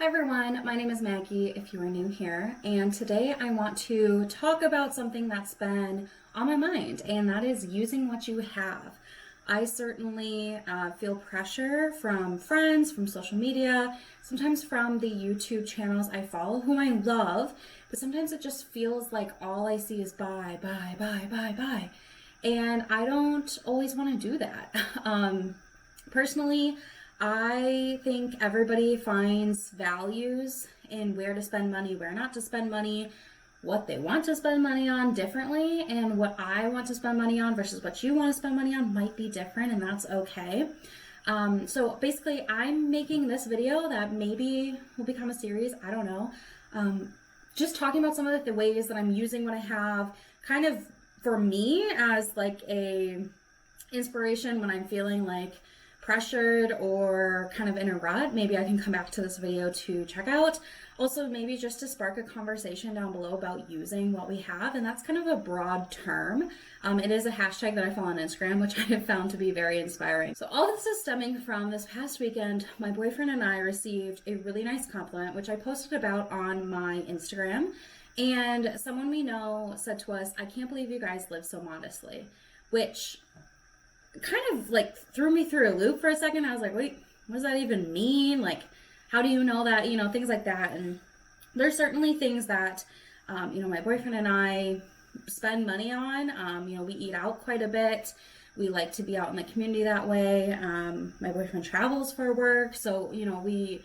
everyone, my name is Maggie if you are new here, and today I want to talk about something that's been on my mind, and that is using what you have. I certainly feel pressure from friends, from social media, sometimes from the YouTube channels I follow, whom I love, but sometimes it just feels like all I see is buy, buy, buy, buy, buy, and I don't always want to do that. Personally, I think everybody finds values in where to spend money, where not to spend money, what they want to spend money on differently, and what I want to spend money on versus what you want to spend money on might be different, and that's okay. So basically, I'm making this video that maybe will become a series, I don't know, just talking about some of the ways that I'm using what I have, kind of for me as like a inspiration when I'm feeling like pressured or kind of in a rut. Maybe I can come back to this video to check out. Also, maybe just to spark a conversation down below about using what we have, and that's kind of a broad term. It is a hashtag that I follow on Instagram, which I have found to be very inspiring. So all this is stemming from this past weekend. My boyfriend and I received a really nice compliment, which I posted about on my Instagram, and someone we know said to us, "I can't believe you guys live so modestly," which kind of like threw me through a loop for a second. I was like, wait, what does that even mean? Like, how do you know that? You know, things like that. And there's certainly things that, my boyfriend and I spend money on. We eat out quite a bit. We like to be out in the community that way. My boyfriend travels for work. So, we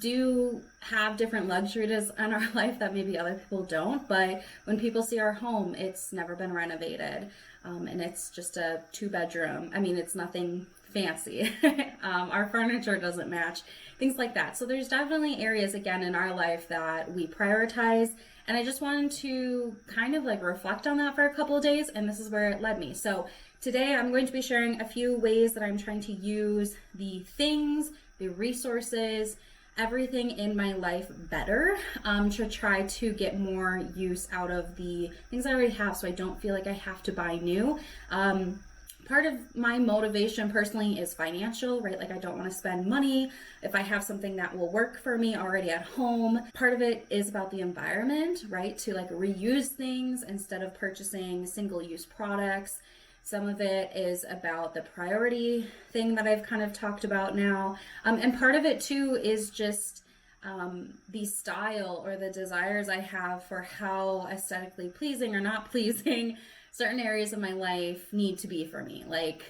do have different luxuries in our life that maybe other people don't, but when people see our home, it's never been renovated, and it's just a 2-bedroom. I mean, it's nothing fancy. Our furniture doesn't match, things like that. So there's definitely areas, again, in our life that we prioritize, and I just wanted to kind of like reflect on that for a couple of days, and this is where it led me. So today I'm going to be sharing a few ways that I'm trying to use the things, the resources, everything in my life better, to try to get more use out of the things I already have, so I don't feel like I have to buy new. Part of my motivation personally is financial, right? Like, I don't want to spend money if I have something that will work for me already at home. Part of it is about the environment, right? To like reuse things instead of purchasing single-use products. Some of it is about the priority thing that I've kind of talked about now. And part of it too is just the style or the desires I have for how aesthetically pleasing or not pleasing certain areas of my life need to be for me. Like,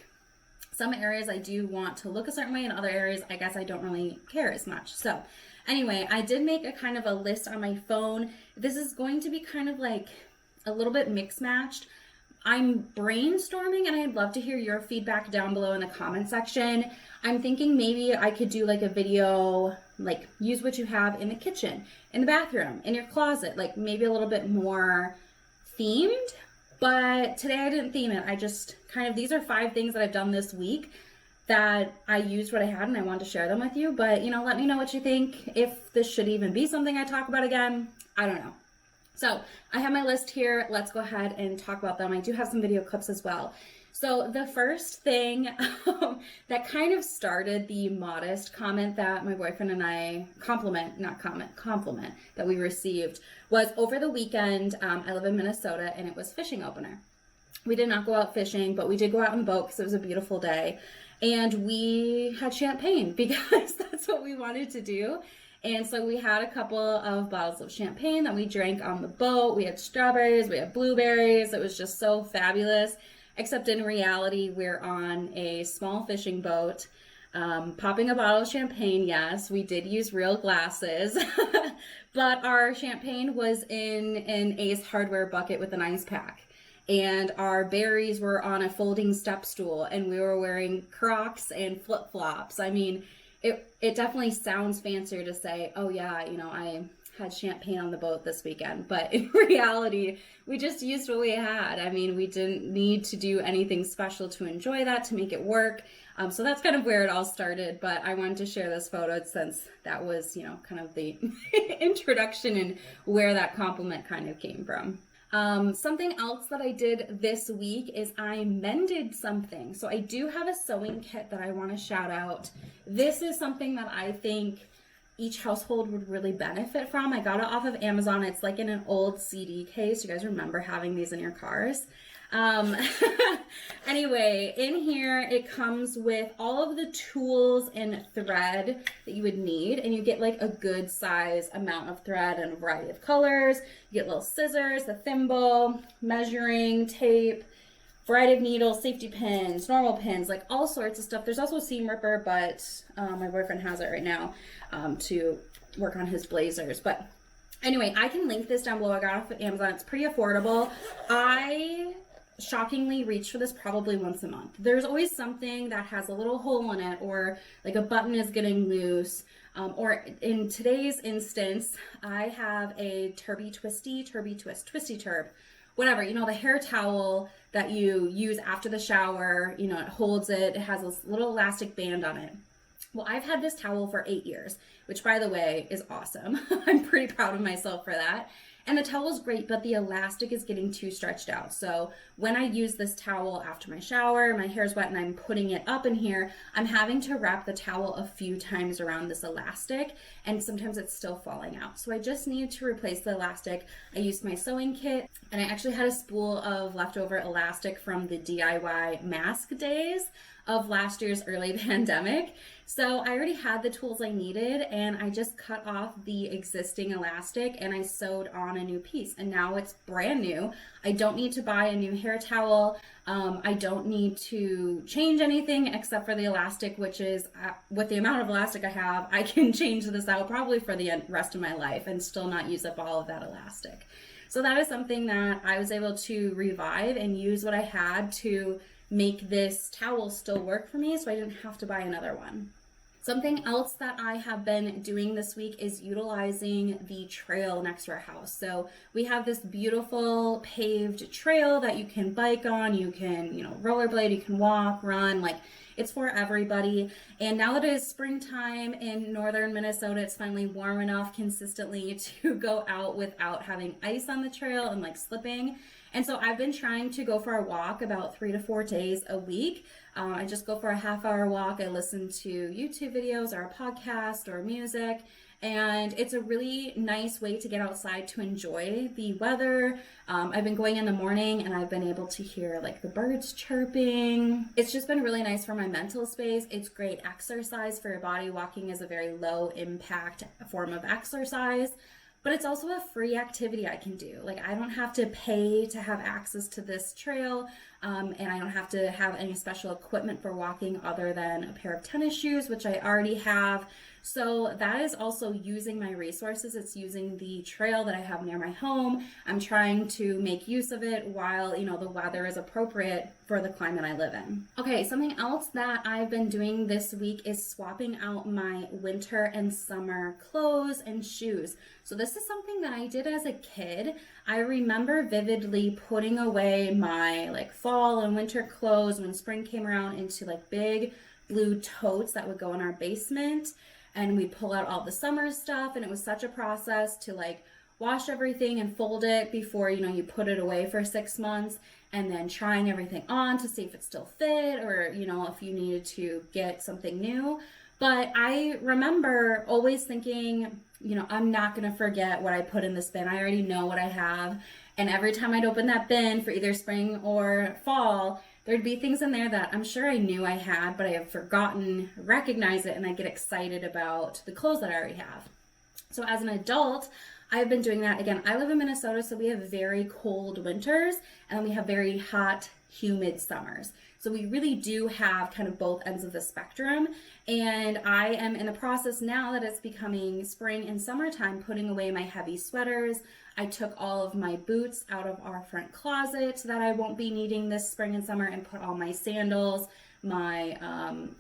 some areas I do want to look a certain way, and other areas I guess I don't really care as much. So anyway, I did make a kind of a list on my phone. This is going to be kind of like a little bit mixed matched. I'm brainstorming, and I'd love to hear your feedback down below in the comment section. I'm thinking maybe I could do like a video, like use what you have in the kitchen, in the bathroom, in your closet, like maybe a little bit more themed. But today I didn't theme it. I just kind of, these are 5 things that I've done this week that I used what I had, and I wanted to share them with you. But, let me know what you think. If this should even be something I talk about again, I don't know. So I have my list here. Let's go ahead and talk about them. I do have some video clips as well. So the first thing that kind of started the modest comment that my boyfriend and I, compliment that we received was over the weekend. I live in Minnesota, and it was fishing opener. We did not go out fishing, but we did go out on the boat because it was a beautiful day. And we had champagne because that's what we wanted to do. And so we had a couple of bottles of champagne that we drank on the boat. We had strawberries, we had blueberries. It was just so fabulous. Except in reality, we're on a small fishing boat, popping a bottle of champagne. Yes, we did use real glasses, but our champagne was in an Ace Hardware bucket with an ice pack. And our berries were on a folding step stool, and we were wearing Crocs and flip-flops. I mean, it definitely sounds fancier to say, oh yeah, I had champagne on the boat this weekend, but in reality, we just used what we had. I mean, we didn't need to do anything special to enjoy that, to make it work. So that's kind of where it all started, but I wanted to share this photo since that was, kind of the introduction and where that compliment kind of came from. Something else that I did this week is I mended something. So I do have a sewing kit that I want to shout out. This is something that I think each household would really benefit from. I got it off of Amazon. It's like in an old CD case. You guys remember having these in your cars? Anyway, in here it comes with all of the tools and thread that you would need, and you get like a good size amount of thread and a variety of colors. You get little scissors, a thimble, measuring tape, variety of needles, safety pins, normal pins, like all sorts of stuff. There's also a seam ripper, but my boyfriend has it right now to work on his blazers. But anyway, I can link this down below. I got it off of Amazon. It's pretty affordable. I shockingly reach for this probably once a month. There's always something that has a little hole in it, or like a button is getting loose, or in today's instance, I have a twisty turb, whatever, you know, the hair towel that you use after the shower, you know, it holds it, it has this little elastic band on it. Well, I've had this towel for 8 years, which by the way is awesome. I'm pretty proud of myself for that. And the towel is great, but the elastic is getting too stretched out. So when I use this towel after my shower, my hair's wet and I'm putting it up in here, I'm having to wrap the towel a few times around this elastic, and sometimes it's still falling out. So I just needed to replace the elastic. I used my sewing kit, and I actually had a spool of leftover elastic from the DIY mask days of last year's early pandemic. So I already had the tools I needed, and I just cut off the existing elastic and I sewed on a new piece, and now it's brand new. I don't need to buy a new hair towel. I don't need to change anything except for the elastic, which is with the amount of elastic I have, I can change this out probably for the rest of my life and still not use up all of that elastic. So that is something that I was able to revive and use what I had to make this towel still work for me, so I didn't have to buy another one. Something else that I have been doing this week is utilizing the trail next to our house. So we have this beautiful paved trail that you can bike on, you can, you know, rollerblade, you can walk, run, like it's for everybody. And now that it is springtime in northern Minnesota, it's finally warm enough consistently to go out without having ice on the trail and like slipping. And so I've been trying to go for a walk about 3 to 4 days a week. I just go for a half-hour walk. I listen to YouTube videos or a podcast or music, and it's a really nice way to get outside to enjoy the weather. I've been going in the morning and I've been able to hear like the birds chirping. It's just been really nice for my mental space. It's great exercise for your body. Walking is a very low impact form of exercise. But it's also a free activity I can do. Like, I don't have to pay to have access to this trail, and I don't have to have any special equipment for walking other than a pair of tennis shoes, which I already have. So that is also using my resources. It's using the trail that I have near my home. I'm trying to make use of it while, you know, the weather is appropriate for the climate I live in. Okay, something else that I've been doing this week is swapping out my winter and summer clothes and shoes. So this is something that I did as a kid. I remember vividly putting away my like fall and winter clothes when spring came around into like big blue totes that would go in our basement. And we'd pull out all the summer stuff, and it was such a process to like wash everything and fold it before, you know, you put it away for 6 months, and then trying everything on to see if it still fit, or, you know, if you needed to get something new. But I remember always thinking, you know, I'm not going to forget what I put in this bin. I already know what I have. And every time I'd open that bin for either spring or fall, there'd be things in there that I'm sure I knew I had, but I have forgotten, recognize it, and I get excited about the clothes that I already have. So as an adult, I've been doing that. Again, I live in Minnesota, so we have very cold winters, and we have very hot, humid summers. So we really do have kind of both ends of the spectrum. And I am in the process now that it's becoming spring and summertime, putting away my heavy sweaters. I took all of my boots out of our front closet that I won't be needing this spring and summer, and put all my sandals, my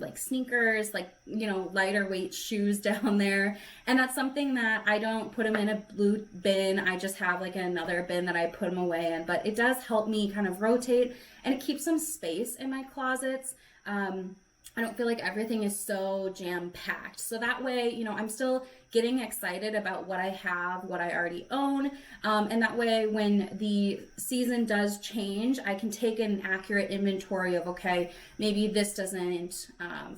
like sneakers, like, you know, lighter weight shoes down there. And that's something that I don't put them in a blue bin. I just have like another bin that I put them away in, but it does help me kind of rotate, and it keeps some space in my closets. I don't feel like everything is so jam-packed. So that way, you know, I'm still getting excited about what I have, what I already own. And that way, when the season does change, I can take an accurate inventory of, okay, maybe this doesn't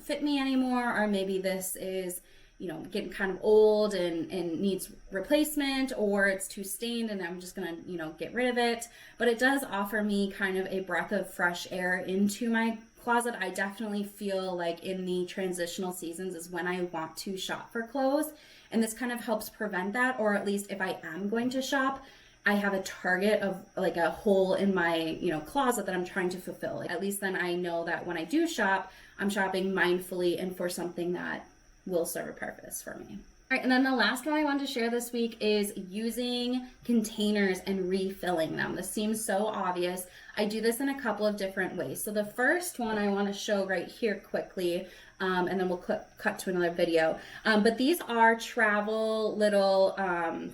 fit me anymore, or maybe this is, getting kind of old and needs replacement, or it's too stained and I'm just gonna, get rid of it. But it does offer me kind of a breath of fresh air into my closet. I definitely feel like in the transitional seasons is when I want to shop for clothes. And this kind of helps prevent that, or at least if I am going to shop, I have a target of like a hole in my, closet that I'm trying to fulfill. Like, at least then I know that when I do shop, I'm shopping mindfully and for something that will serve a purpose for me. All right, and then the last one I wanted to share this week is using containers and refilling them. This seems so obvious. I do this in a couple of different ways. So the first one I want to show right here quickly, and then we'll cut to another video. But these are travel little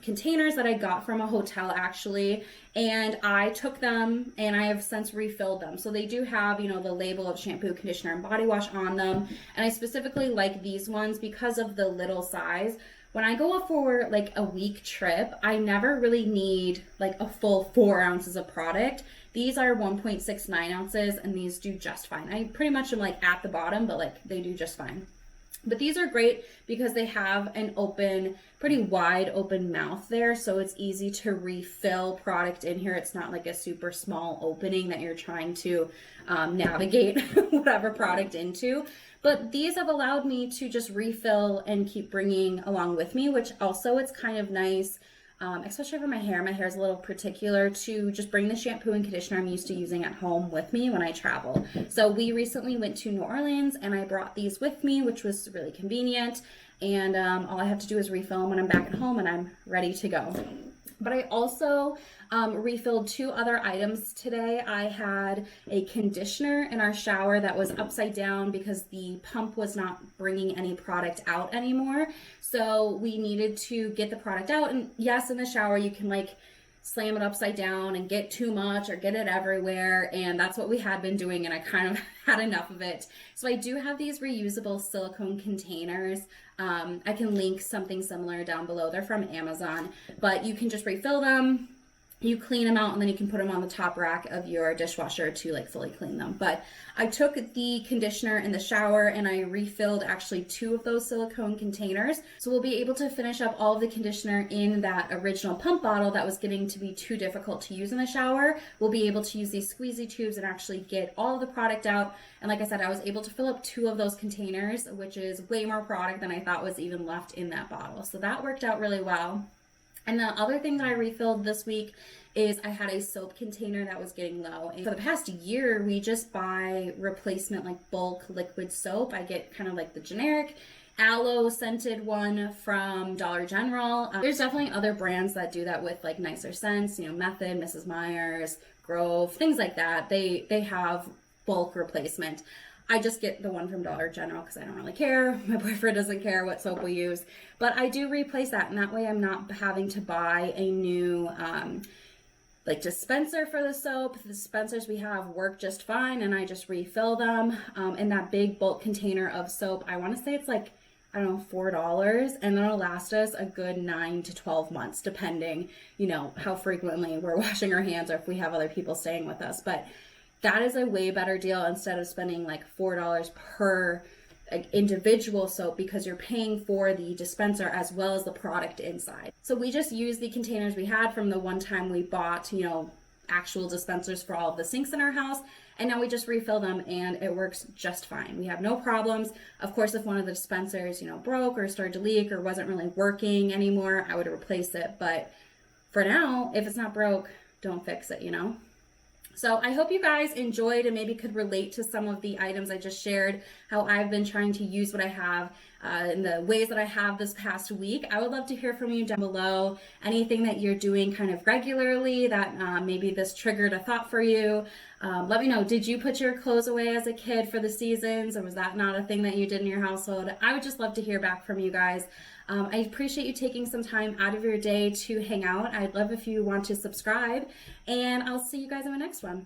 containers that I got from a hotel actually, and I took them and I have since refilled them. So they do have, the label of shampoo, conditioner, and body wash on them. And I specifically like these ones because of the little size. When I go for like a week trip, I never really need like a full 4 ounces of product. These are 1.69 ounces and these do just fine. I pretty much am like at the bottom, but like they do just fine. But these are great because they have an pretty wide open mouth there. So it's easy to refill product in here. It's not like a super small opening that you're trying to navigate whatever product into. But these have allowed me to just refill and keep bringing along with me, which also it's kind of nice, especially for my hair. My hair is a little particular, to just bring the shampoo and conditioner I'm used to using at home with me when I travel. So we recently went to New Orleans and I brought these with me, which was really convenient. And all I have to do is refill them when I'm back at home and I'm ready to go. But I also refilled 2 other items today. I had a conditioner in our shower that was upside down because the pump was not bringing any product out anymore. So we needed to get the product out. And yes, in the shower, you can like slam it upside down and get too much or get it everywhere. And that's what we had been doing. And I kind of had enough of it. So I do have these reusable silicone containers. I can link something similar down below. They're from Amazon, but you can just refill them. You clean them out and then you can put them on the top rack of your dishwasher to like fully clean them. But I took the conditioner in the shower and I refilled actually 2 of those silicone containers. So we'll be able to finish up all of the conditioner in that original pump bottle that was getting to be too difficult to use in the shower. We'll be able to use these squeezy tubes and actually get all of the product out. And like I said, I was able to fill up 2 of those containers, which is way more product than I thought was even left in that bottle. So that worked out really well. And the other thing that I refilled this week is I had a soap container that was getting low. And for the past year, we just buy replacement like bulk liquid soap. I get kind of like the generic aloe scented one from Dollar General. There's definitely other brands that do that with like nicer scents, Method, Mrs. Meyer's, Grove, things like that. They have bulk replacement. I just get the one from Dollar General because I don't really care. My boyfriend doesn't care what soap we use. But I do replace that, and that way I'm not having to buy a new like dispenser for the soap. The dispensers we have work just fine, and I just refill them. In that big bulk container of soap, I want to say it's like, I don't know, $4, and it'll last us a good 9 to 12 months, depending, how frequently we're washing our hands or if we have other people staying with us. But that is a way better deal instead of spending like $4 per individual soap, because you're paying for the dispenser as well as the product inside. So we just use the containers we had from the one time we bought, actual dispensers for all of the sinks in our house, and now we just refill them and it works just fine. We have no problems. Of course, if one of the dispensers, broke or started to leak or wasn't really working anymore, I would replace it. But for now, if it's not broke, don't fix it, So I hope you guys enjoyed and maybe could relate to some of the items I just shared, how I've been trying to use what I have in the ways that I have this past week. I would love to hear from you down below. Anything that you're doing kind of regularly that maybe this triggered a thought for you. Let me know, did you put your clothes away as a kid for the seasons, or was that not a thing that you did in your household? I would just love to hear back from you guys. I appreciate you taking some time out of your day to hang out. I'd love if you want to subscribe, and I'll see you guys in the next one.